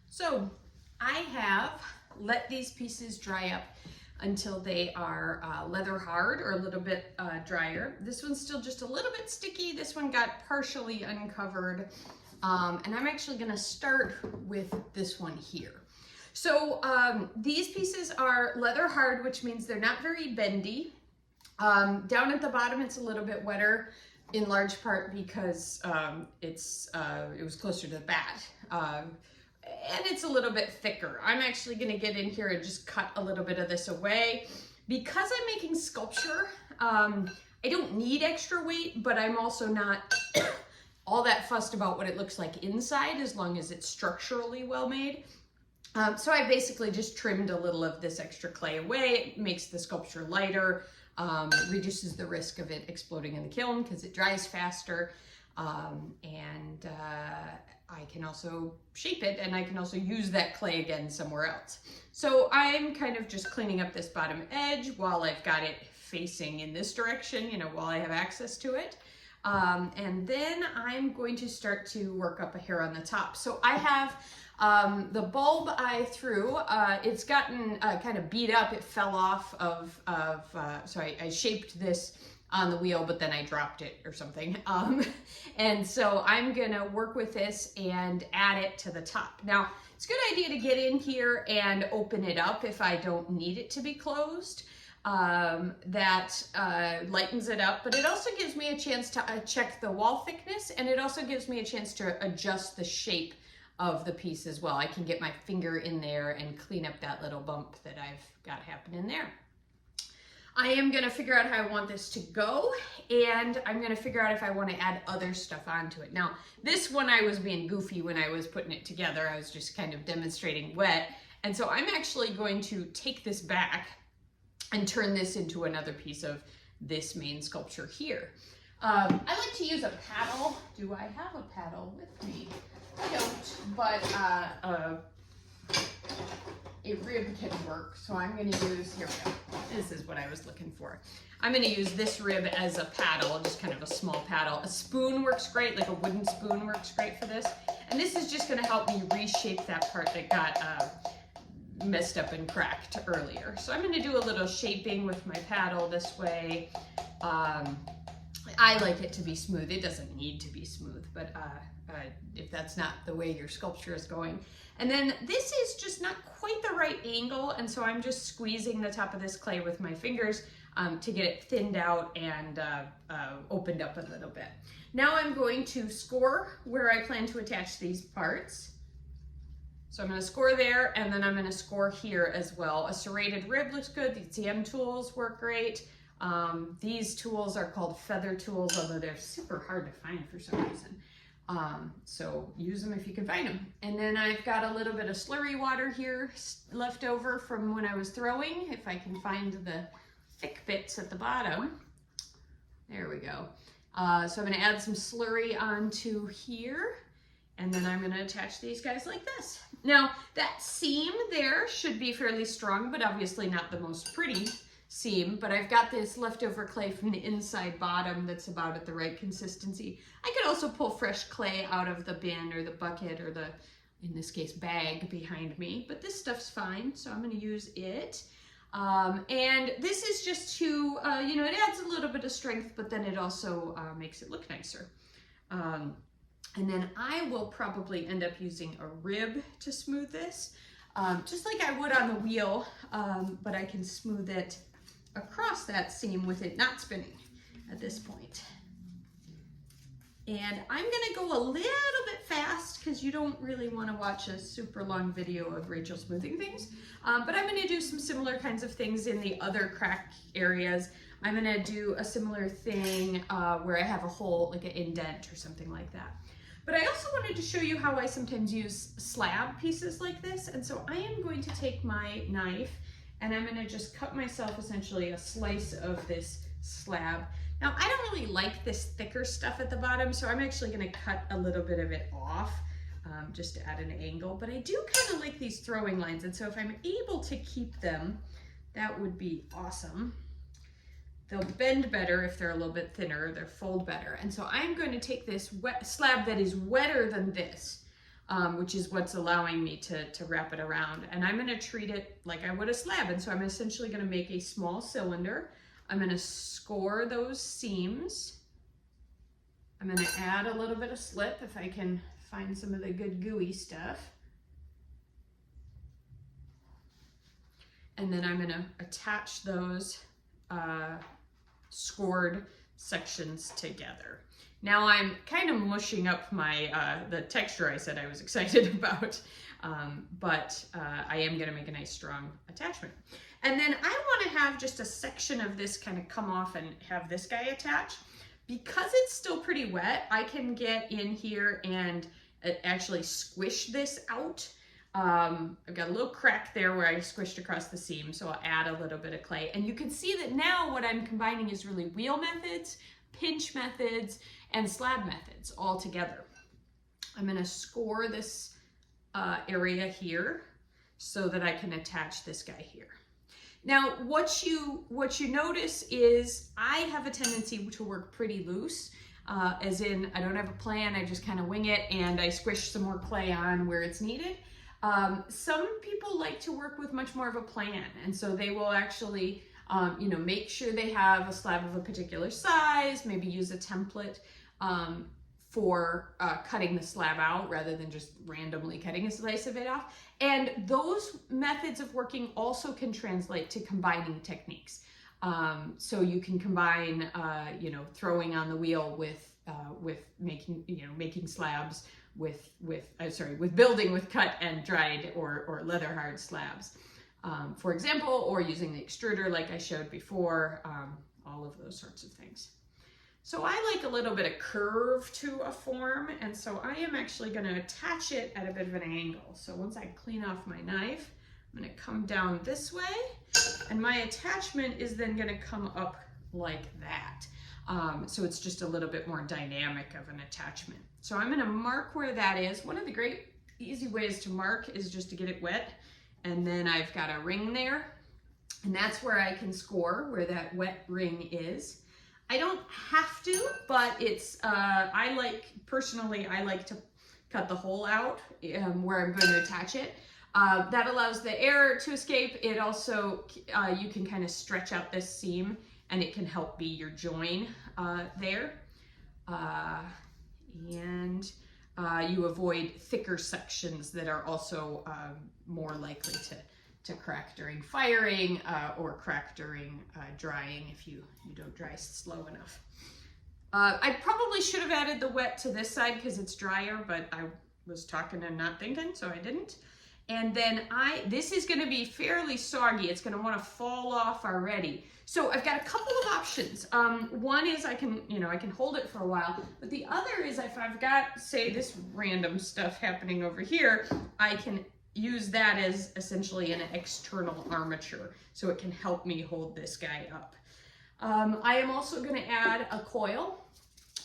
So I have let these pieces dry up until they are leather hard or a little bit drier. This one's still just a little bit sticky. This one got partially uncovered. And I'm actually gonna start with this one here. So these pieces are leather hard, which means they're not very bendy. Down at the bottom, it's a little bit wetter, in large part because it was closer to the bat. And it's a little bit thicker. I'm actually gonna get in here and just cut a little bit of this away. Because I'm making sculpture, I don't need extra weight, but I'm also not all that fussed about what it looks like inside as long as it's structurally well made. So I basically just trimmed a little of this extra clay away. It makes the sculpture lighter, reduces the risk of it exploding in the kiln because it dries faster. And I can also shape it, and I can also use that clay again somewhere else. So I'm kind of just cleaning up this bottom edge while I've got it facing in this direction, you know, while I have access to it. And then I'm going to start to work up a hair on the top. So I have the bulb I threw, it's gotten kind of beat up. It fell off so I shaped this on the wheel, but then I dropped it or something. And so I'm gonna work with this and add it to the top. Now, it's a good idea to get in here and open it up if I don't need it to be closed. That lightens it up, but it also gives me a chance to check the wall thickness, and it also gives me a chance to adjust the shape of the piece as well. I can get my finger in there and clean up that little bump that I've got happening there. I am gonna figure out how I want this to go, and I'm gonna figure out if I wanna add other stuff onto it. Now, this one I was being goofy when I was putting it together. I was just kind of demonstrating wet. And so I'm actually going to take this back and turn this into another piece of this main sculpture here. I like to use a paddle. Do I have a paddle with me? I don't, but a rib can work. So I'm gonna use, here we go. This is what I was looking for. I'm gonna use this rib as a paddle, just kind of a small paddle. A spoon works great, like a wooden spoon works great for this. And this is just gonna help me reshape that part that got messed up and cracked earlier. So I'm gonna do a little shaping with my paddle this way. I like it to be smooth. It doesn't need to be smooth, but if that's not the way your sculpture is going. And then this is just not quite the right angle, and so I'm just squeezing the top of this clay with my fingers to get it thinned out and opened up a little bit. Now I'm going to score where I plan to attach these parts. So I'm going to score there, and then I'm going to score here as well. A serrated rib looks good. These TM tools work great. These tools are called feather tools, although they're super hard to find for some reason. So use them if you can find them. And then I've got a little bit of slurry water here left over from when I was throwing, if I can find the thick bits at the bottom. There we go. So I'm going to add some slurry onto here. And then I'm gonna attach these guys like this. Now, that seam there should be fairly strong, but obviously not the most pretty seam, but I've got this leftover clay from the inside bottom that's about at the right consistency. I could also pull fresh clay out of the bin or the bucket or the, in this case, bag behind me, but this stuff's fine, so I'm gonna use it. And this is just to, you know, it adds a little bit of strength, but then it also makes it look nicer. And then I will probably end up using a rib to smooth this, just like I would on the wheel, but I can smooth it across that seam with it not spinning at this point. And I'm gonna go a little bit fast because you don't really want to watch a super long video of Rachel smoothing things, but I'm gonna do some similar kinds of things in the other crack areas. I'm gonna do a similar thing where I have a hole, like an indent or something like that. But I also wanted to show you how I sometimes use slab pieces like this. And so I am going to take my knife and I'm gonna just cut myself essentially a slice of this slab. Now, I don't really like this thicker stuff at the bottom, so I'm actually gonna cut a little bit of it off just to add an angle. But I do kind of like these throwing lines. And so if I'm able to keep them, that would be awesome. They'll bend better if they're a little bit thinner, they'll fold better. And so I'm going to take this wet slab that is wetter than this, which is what's allowing me to wrap it around. And I'm gonna treat it like I would a slab. And so I'm essentially gonna make a small cylinder. I'm gonna score those seams. I'm gonna add a little bit of slip if I can find some of the good gooey stuff. And then I'm gonna attach those scored sections together. Now I'm kind of mushing up my the texture I said I was excited about, but I am gonna make a nice strong attachment. And then I wanna have just a section of this kind of come off and have this guy attach. Because it's still pretty wet, I can get in here and actually squish this out. I've got a little crack there where I squished across the seam, so I'll add a little bit of clay. And you can see that now what I'm combining is really wheel methods, pinch methods, and slab methods all together. I'm gonna score this area here so that I can attach this guy here. Now, what you notice is I have a tendency to work pretty loose, as in I don't have a plan, I just kind of wing it and I squish some more clay on where it's needed. Some people like to work with much more of a plan, and so they will actually make sure they have a slab of a particular size, maybe use a template for cutting the slab out rather than just randomly cutting a slice of it off. And those methods of working also can translate to combining techniques. So you can combine, throwing on the wheel with making slabs with building with cut and dried or leather hard slabs, for example, or using the extruder like I showed before, all of those sorts of things. So I like a little bit of curve to a form, and so I am actually going to attach it at a bit of an angle. So once I clean off my knife, I'm going to come down this way, and my attachment is then going to come up like that. So it's just a little bit more dynamic of an attachment. So I'm going to mark where that is. One of the great easy ways to mark is just to get it wet, and then I've got a ring there, and that's where I can score where that wet ring is. I don't have to, but it's, personally, I like to cut the hole out where I'm going to attach it. That allows the air to escape. It also, you can kind of stretch out this seam and it can help be your join there. And you avoid thicker sections that are also more likely to crack during firing or crack during drying if you don't dry slow enough. I probably should have added the wet to this side because it's drier, but I was talking and not thinking, so I didn't. And then this is going to be fairly soggy. It's going to want to fall off already. So I've got a couple of options. One is I can hold it for a while, but the other is if I've got, say, this random stuff happening over here, I can use that as essentially an external armature, so it can help me hold this guy up. I am also going to add a coil.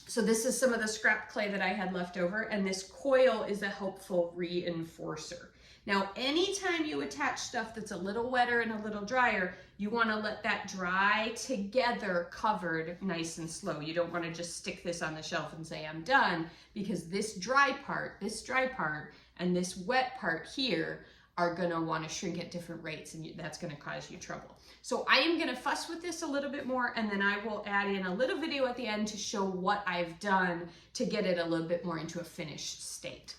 So this is some of the scrap clay that I had left over, and this coil is a helpful reinforcer. Now, anytime you attach stuff that's a little wetter and a little drier, you want to let that dry together, covered, nice and slow. You don't want to just stick this on the shelf and say, I'm done, because this dry part, and this wet part here are going to want to shrink at different rates, and that's going to cause you trouble. So I am going to fuss with this a little bit more, and then I will add in a little video at the end to show what I've done to get it a little bit more into a finished state.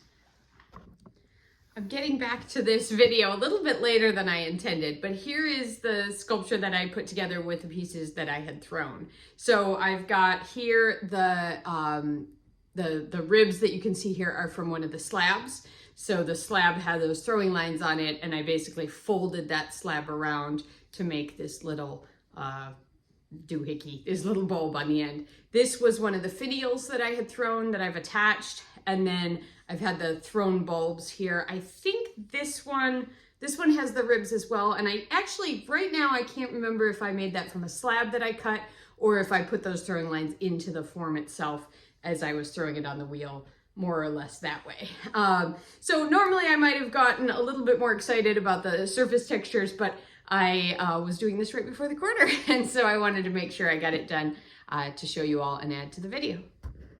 I'm getting back to this video a little bit later than I intended, but here is the sculpture that I put together with the pieces that I had thrown. So I've got here the ribs that you can see here are from one of the slabs. So the slab had those throwing lines on it, and I basically folded that slab around to make this little doohickey, this little bulb on the end. This was one of the finials that I had thrown that I've attached, and then I've had the thrown bulbs here. I think this one has the ribs as well, and I actually, right now, I can't remember if I made that from a slab that I cut or if I put those throwing lines into the form itself as I was throwing it on the wheel, more or less that way. So normally I might have gotten a little bit more excited about the surface textures, but I was doing this right before the quarter, and so I wanted to make sure I got it done to show you all and add to the video.